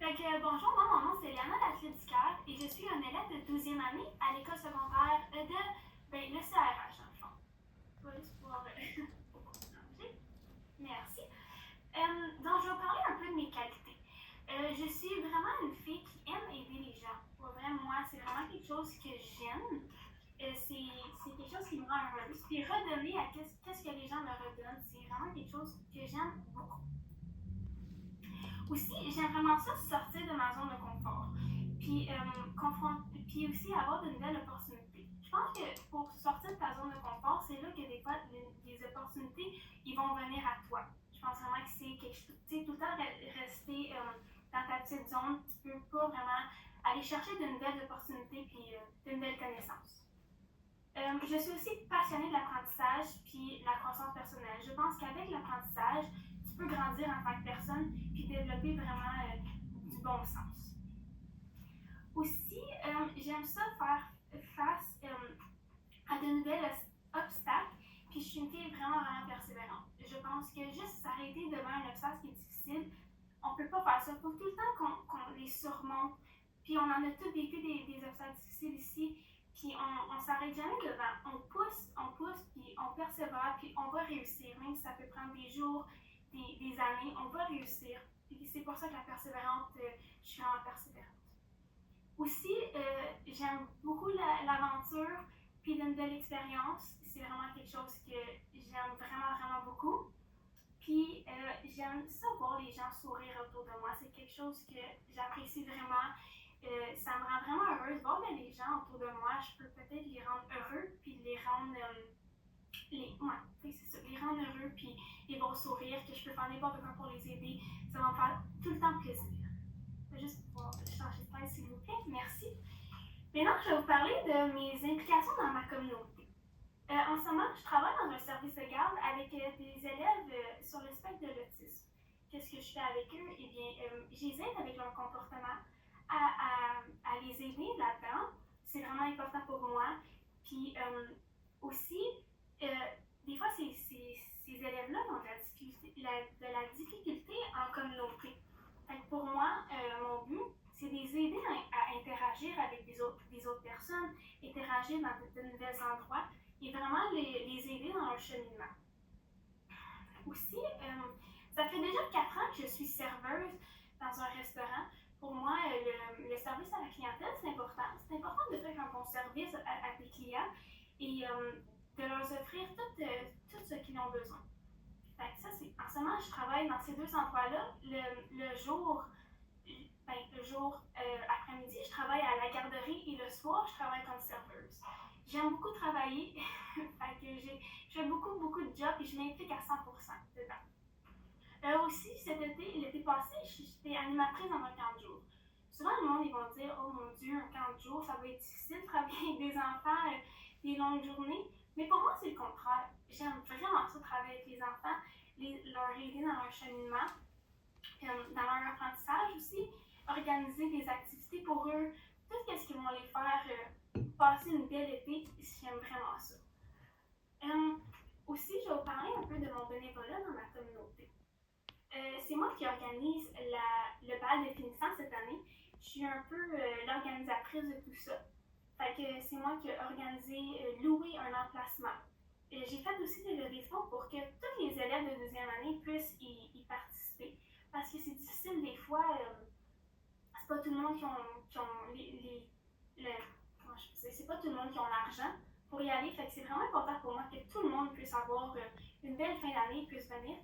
Bonjour, moi, mon nom c'est Liana Latlier-Ducaire et je suis une élève de 12e année à l'école secondaire le CRH, dans le fond. Je vais juste pouvoir changer. Merci. Donc, je vais parler un peu de mes qualités. Je suis vraiment une fille qui aime aider les gens. Pour vrai, moi, c'est vraiment quelque chose que j'aime. C'est quelque chose qui me rend heureuse. Puis redonner à qu'est-ce que les gens me redonnent, c'est vraiment quelque chose que j'aime beaucoup. Aussi, j'aime vraiment ça sortir de ma zone de confort, puis, puis aussi avoir de nouvelles opportunités. Je pense que pour sortir de ta zone de confort, c'est là que des fois, les opportunités, ils vont venir à toi. Je pense vraiment que c'est quelque chose, tu sais, tout le temps rester dans ta petite zone, tu peux pas vraiment aller chercher de nouvelles opportunités puis de nouvelles connaissances. Je suis aussi passionnée de l'apprentissage puis la croissance personnelle. Je pense qu'avec l'apprentissage, tu peux grandir en tant que personne puis développer vraiment du bon sens. Aussi, j'aime ça faire face à de nouvelles obstacles, puis je suis une fille vraiment persévérante. Je pense que juste s'arrêter devant un obstacle qui est difficile, on peut pas faire ça. Il faut tout le temps qu'on les surmonte, puis on en a tous vécu des obstacles difficiles ici, puis on s'arrête jamais devant. On pousse, puis on persévère, puis on va réussir, même si ça peut prendre des jours, des années, on va réussir. Puis c'est pour ça que la persévérante, je suis vraiment persévérante. Aussi, j'aime beaucoup l'aventure, puis de nouvelles expériences. C'est vraiment quelque chose que j'aime vraiment beaucoup. Puis, j'aime ça voir les gens sourire autour de moi. C'est quelque chose que j'apprécie vraiment. Ça me rend vraiment heureuse. Voir les gens autour de moi, je peux peut-être les rendre heureux, puis les rendre... les rendre heureux, puis les voir sourire, que je peux faire n'importe quoi pour les aider. Ça va me faire tout le temps plaisir. Je vais juste pouvoir changer de slide, s'il vous plaît. Merci. Maintenant, je vais vous parler de mes implications dans ma communauté. En ce moment, je travaille dans un service de garde avec des élèves sur le spectre de l'autisme. Qu'est-ce que je fais avec eux? Eh bien, je les aide avec leur comportement à les aider là-dedans. C'est vraiment important pour moi. Puis aussi, des fois, ces élèves-là ont de la difficulté en communauté. Pour moi, mon but, c'est de les aider à interagir avec des autres personnes, interagir dans de nouveaux endroits et vraiment les aider dans leur cheminement. Aussi, ça fait déjà 4 ans que je suis serveuse dans un restaurant. Pour moi, le service à la clientèle, c'est important. C'est important de faire un bon service à tes clients et de leur offrir tout ce qu'ils ont besoin. Ça, en ce moment, je travaille dans ces deux endroits-là. Le jour après-midi, je travaille à la garderie et le soir, je travaille comme serveuse. J'aime beaucoup travailler, je fais beaucoup de jobs et je m'implique à 100% dedans. Aussi, l'été passé, j'étais animatrice dans un camp de jour. Souvent, le monde, ils vont dire, oh mon Dieu, un camp de jour, ça va être difficile de travailler avec des enfants, des longues journées. Mais pour moi, c'est le contraire. J'aime vraiment ça, travailler avec les enfants, leur aider dans leur cheminement, dans leur apprentissage aussi, organiser des activités pour eux, tout ce qui vont les faire passer une belle été, j'aime vraiment ça. Aussi, je vais vous parler un peu de mon bénévolat dans ma communauté. C'est moi qui organise le bal de finissant cette année. Je suis un peu l'organisatrice de tout ça. C'est moi qui ai organisé, loué un emplacement. J'ai fait aussi des levées de fonds pour que tous les élèves de deuxième année puissent y participer. Parce que c'est difficile des fois, c'est pas tout le monde qui ont c'est pas tout le monde qui ont l'argent pour y aller. C'est vraiment important pour moi que tout le monde puisse avoir une belle fin d'année, puisse venir.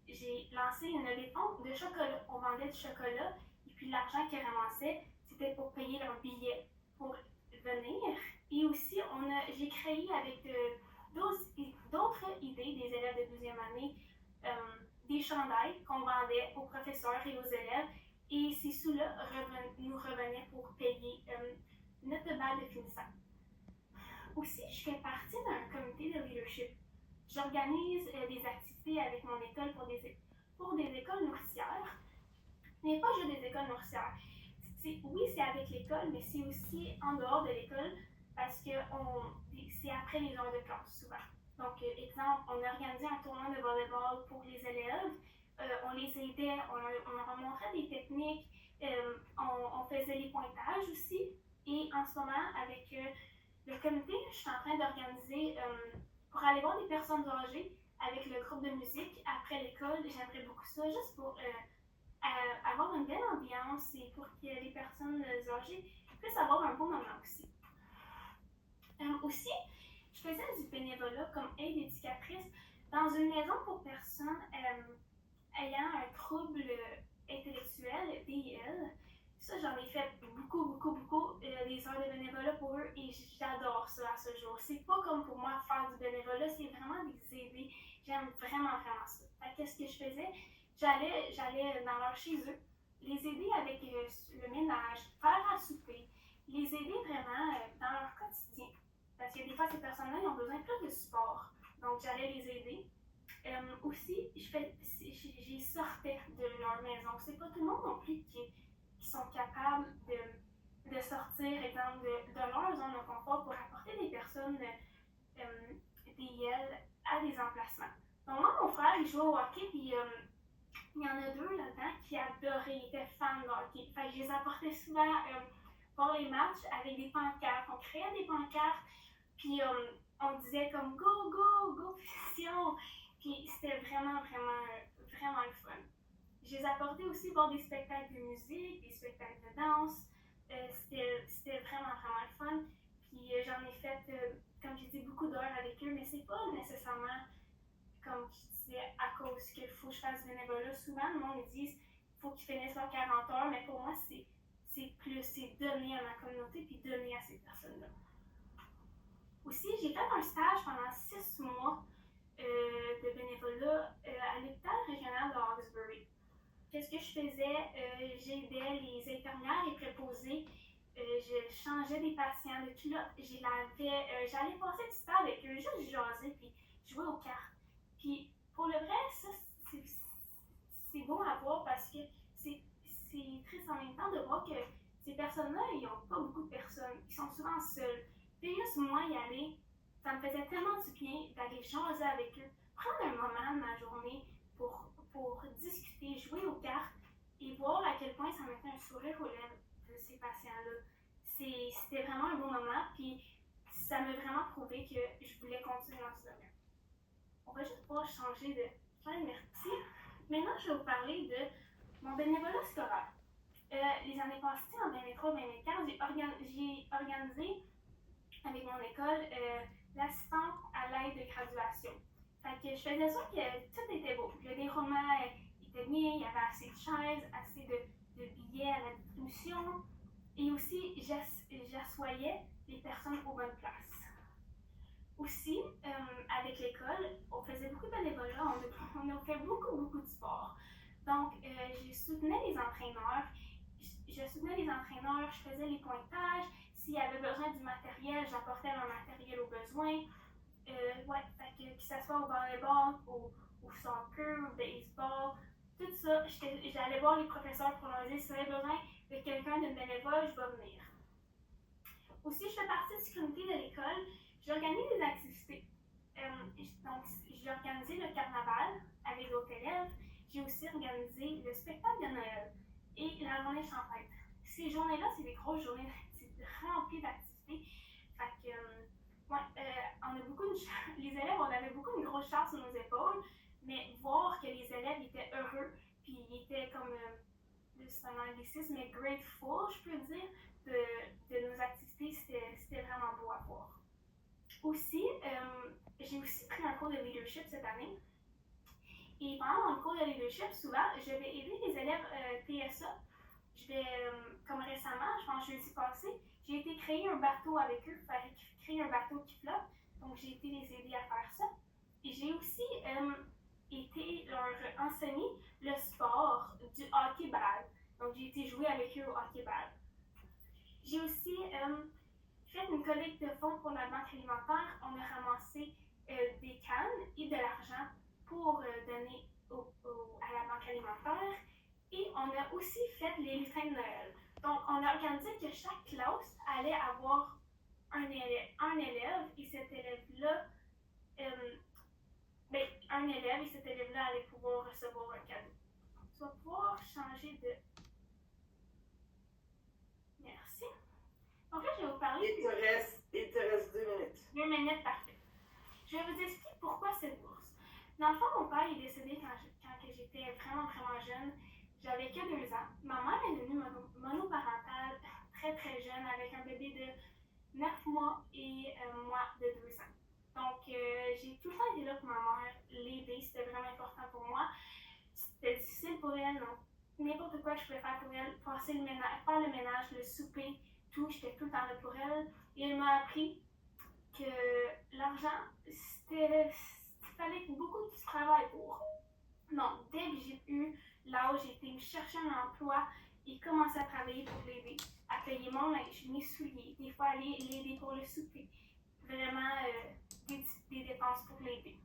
J'ai lancé une levée de fonds de chocolat. On vendait du chocolat et puis l'argent qu'ils ramassaient, c'était pour payer leur billet pour venir. Et aussi, j'ai créé avec d'autres idées des élèves de deuxième année des chandails qu'on vendait aux professeurs et aux élèves. Et ces sous-là nous revenaient pour payer notre bal de finissant. Aussi, je fais partie d'un comité de leadership. J'organise des activités avec mon école pour des écoles nourricières, mais pas juste des écoles nourricières. Oui, c'est avec l'école, mais c'est aussi en dehors de l'école parce que c'est après les heures de classe souvent. Donc, exemple, on a organisé un tournoi de volleyball pour les élèves. on les aidait, on leur montrait des techniques, on faisait les pointages aussi. Et en ce moment, avec le comité, je suis en train d'organiser pour aller voir des personnes âgées avec le groupe de musique après l'école. J'aimerais beaucoup ça, juste pour avoir une belle ambiance et pour que les personnes âgées puissent avoir un beau moment aussi. Aussi, je faisais du bénévolat comme aide éducatrice dans une maison pour personnes ayant un trouble intellectuel, DIL. Ça, j'en ai fait beaucoup des heures de bénévolat pour eux et j'adore ça à ce jour. C'est pas comme pour moi faire du bénévolat, c'est vraiment les aider. J'aime vraiment ça. Fait qu'est-ce que je faisais? J'allais dans leur chez eux, les aider avec le ménage, faire à souper, les aider vraiment dans leur quotidien. Parce que des fois, ces personnes-là, ils ont besoin de plus de support. Donc, j'allais les aider. Aussi, j'y sortais de leur maison. C'est pas tout le monde non plus qui sont capables de sortir, exemple, de leur zone de confort pour apporter des personnes DIL à des emplacements. Donc, moi, mon frère, il jouait au hockey, puis il y en a deux là-dedans qui adoraient, ils étaient fans de hockey. Fait que je les apportais souvent pour les matchs avec des pancartes. On créait des pancartes, puis on disait comme go, position. Puis c'était vraiment le fun. Je les apportais aussi voir des spectacles de musique, des spectacles de danse. C'était vraiment le fun. Puis j'en ai fait, comme j'ai dit, beaucoup d'heures avec eux, mais c'est pas nécessairement, comme je disais, à cause qu'il faut que je fasse du bénévolat. Souvent, le monde me dit qu'il faut qu'ils finissent leurs 40 heures, mais pour moi, c'est donner à ma communauté puis donner à ces personnes-là. Aussi, j'ai fait un stage pendant 6 mois de bénévolat à l'hôpital régional de Hawkesbury. Qu'est-ce que je faisais? J'aidais les infirmières et préposés. Je changeais des patients de culottes. Je lavais. J'allais passer du temps avec eux, juste jaser puis jouer aux cartes. Puis pour le vrai, ça, c'est beau à voir parce que c'est triste en même temps de voir que ces personnes-là, ils n'ont pas beaucoup de personnes. Ils sont souvent seuls. Puis juste moi y aller, ça me faisait tellement du bien d'aller jaser avec eux, prendre un moment de ma journée pour discuter, jouer aux cartes et voir à quel point ça mettait un sourire aux lèvres de ces patients-là. C'était vraiment un bon moment, puis ça m'a vraiment prouvé que je voulais continuer dans ce domaine. On va juste pouvoir changer de merci. Maintenant, je vais vous parler de mon bénévolat scolaire. Les années passées, en 2023-2024, j'ai organisé avec mon école l'assistante à l'aide de graduation. Fait que je faisais sûr que tout était beau. Le déroulement était bien, il y avait assez de chaises, assez de billets à la distribution. Et aussi, j'assoyais les personnes aux bonnes places. Aussi, avec l'école, on faisait beaucoup de bénévolat, on a fait beaucoup de sport. Donc, je soutenais les entraîneurs, je faisais les pointages. S'il y avait besoin du matériel, j'apportais leur matériel au besoin. Fait que ça soit au volleyball, au soccer, au baseball, tout ça, j'allais voir les professeurs pour leur dire si j'avais besoin de quelqu'un de bénévole, je vais venir. Aussi, je fais partie du comité de l'école, j'organise des activités. Donc, j'ai organisé le carnaval avec d'autres élèves, j'ai aussi organisé le spectacle de Noël et la journée champêtre. Ces journées-là, c'est des grosses journées remplies d'activités. Fait que, on a les élèves, on avait beaucoup une grosse charge sur nos épaules, mais voir que les élèves étaient heureux, puis ils étaient comme, c'est un anglicisme, mais grateful, je peux dire, de nos activités, c'était vraiment beau à voir. Aussi, j'ai aussi pris un cours de leadership cette année. Et pendant mon cours de leadership, souvent, je vais aider les élèves TSA. Comme récemment, je pense jeudi passé, j'ai été créer un bateau avec eux, il fallait créer un bateau qui flotte. Donc, j'ai été les aider à faire ça. Et j'ai aussi été leur enseigner le sport du hockey-ball. Donc, j'ai été jouer avec eux au hockey-ball. J'ai aussi fait une collecte de fonds pour la banque alimentaire. On a ramassé des cannes et de l'argent pour donner à la banque alimentaire. Et on a aussi fait les lutins de Noël. Donc, on a organisé que chaque classe allait avoir un élève et cet élève-là, allait pouvoir recevoir un cadeau. vas pouvoir changer de... Merci. Donc là, je vais vous parler... Il te reste 2 minutes. 2 minutes, parfait. Je vais vous expliquer pourquoi cette bourse. Dans le fond, mon père est décédé quand j'étais vraiment, vraiment jeune. J'avais que 2 ans. Ma mère est devenue monoparentale très, très jeune avec un bébé de 9 mois et moi de 2 ans. Donc, j'ai tout le temps été là pour ma mère, l'aider, c'était vraiment important pour moi. C'était difficile pour elle, donc n'importe quoi que je pouvais faire pour elle, passer le ménage, faire le ménage, le souper, tout, j'étais tout le temps là pour elle. Et elle m'a appris que l'argent, il fallait beaucoup de travail pour. Donc, dès que j'ai eu l'âge, j'ai été me chercher un emploi et commencer à travailler pour l'aider, à payer mon linge, mes souliers, des fois aller l'aider pour le souper. Vraiment des dépenses pour l'aider.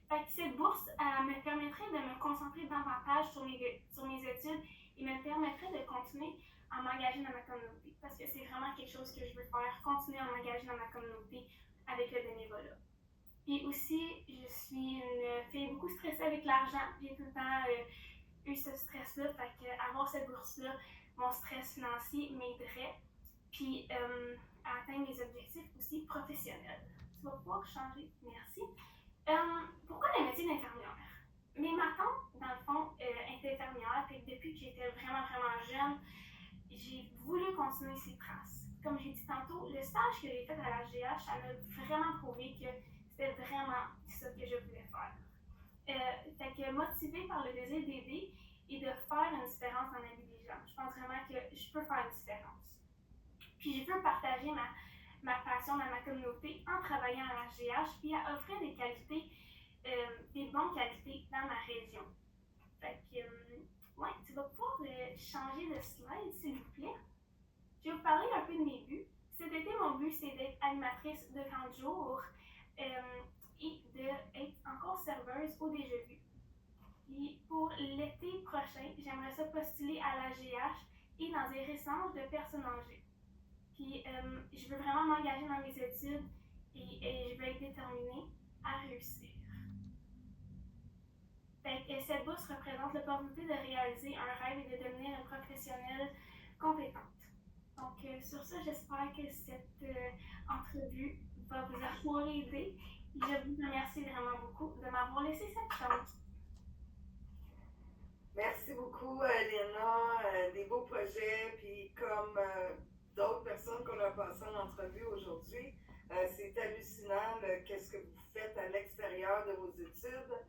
Fait que cette bourse me permettrait de me concentrer davantage sur mes études et me permettrait de continuer à m'engager dans ma communauté. Parce que c'est vraiment quelque chose que je veux faire, continuer à m'engager dans ma communauté avec le bénévolat. Et aussi, je suis une fille beaucoup stressée avec l'argent. J'ai tout le temps eu ce stress-là. Fait qu'avoir cette bourse-là, mon stress financier m'aiderait. Puis à atteindre mes objectifs aussi professionnels. Tu vas pouvoir changer. Merci. Pourquoi le métier d'infirmière? Ma tante, dans le fond, était infirmière. Fait que depuis que j'étais vraiment, vraiment jeune, j'ai voulu continuer ses traces. Comme j'ai dit tantôt, le stage que j'ai fait à la GH, ça m'a vraiment prouvé que c'était vraiment ça que je voulais faire. Fait que motivée par le désir d'aider et de faire une différence dans la vie des gens, je pense vraiment que je peux faire une différence. Puis je veux partager ma passion dans ma communauté en travaillant à la GH puis à offrir des qualités, des bonnes qualités dans ma région. Fait que, ouais, tu vas pouvoir changer de slide, s'il vous plaît. Je vais vous parler un peu de mes buts. Cet été, mon but, c'est d'être animatrice de 30 jours et d'être encore serveuse au déjà vu. Et pour l'été prochain, j'aimerais ça postuler à la GH et dans des résidences de personnes âgées. Puis je veux vraiment m'engager dans mes études et je veux être déterminée à réussir. Fait que cette bourse représente l'opportunité de réaliser un rêve et de devenir une professionnelle compétente. Donc sur ça, j'espère que cette entrevue va vous avoir aidé. Je vous remercie vraiment beaucoup de m'avoir laissé cette chance. Merci beaucoup, Léna. Des beaux projets, puis comme d'autres personnes qu'on a passées en entrevue aujourd'hui, c'est hallucinant qu'est-ce que vous faites à l'extérieur de vos études.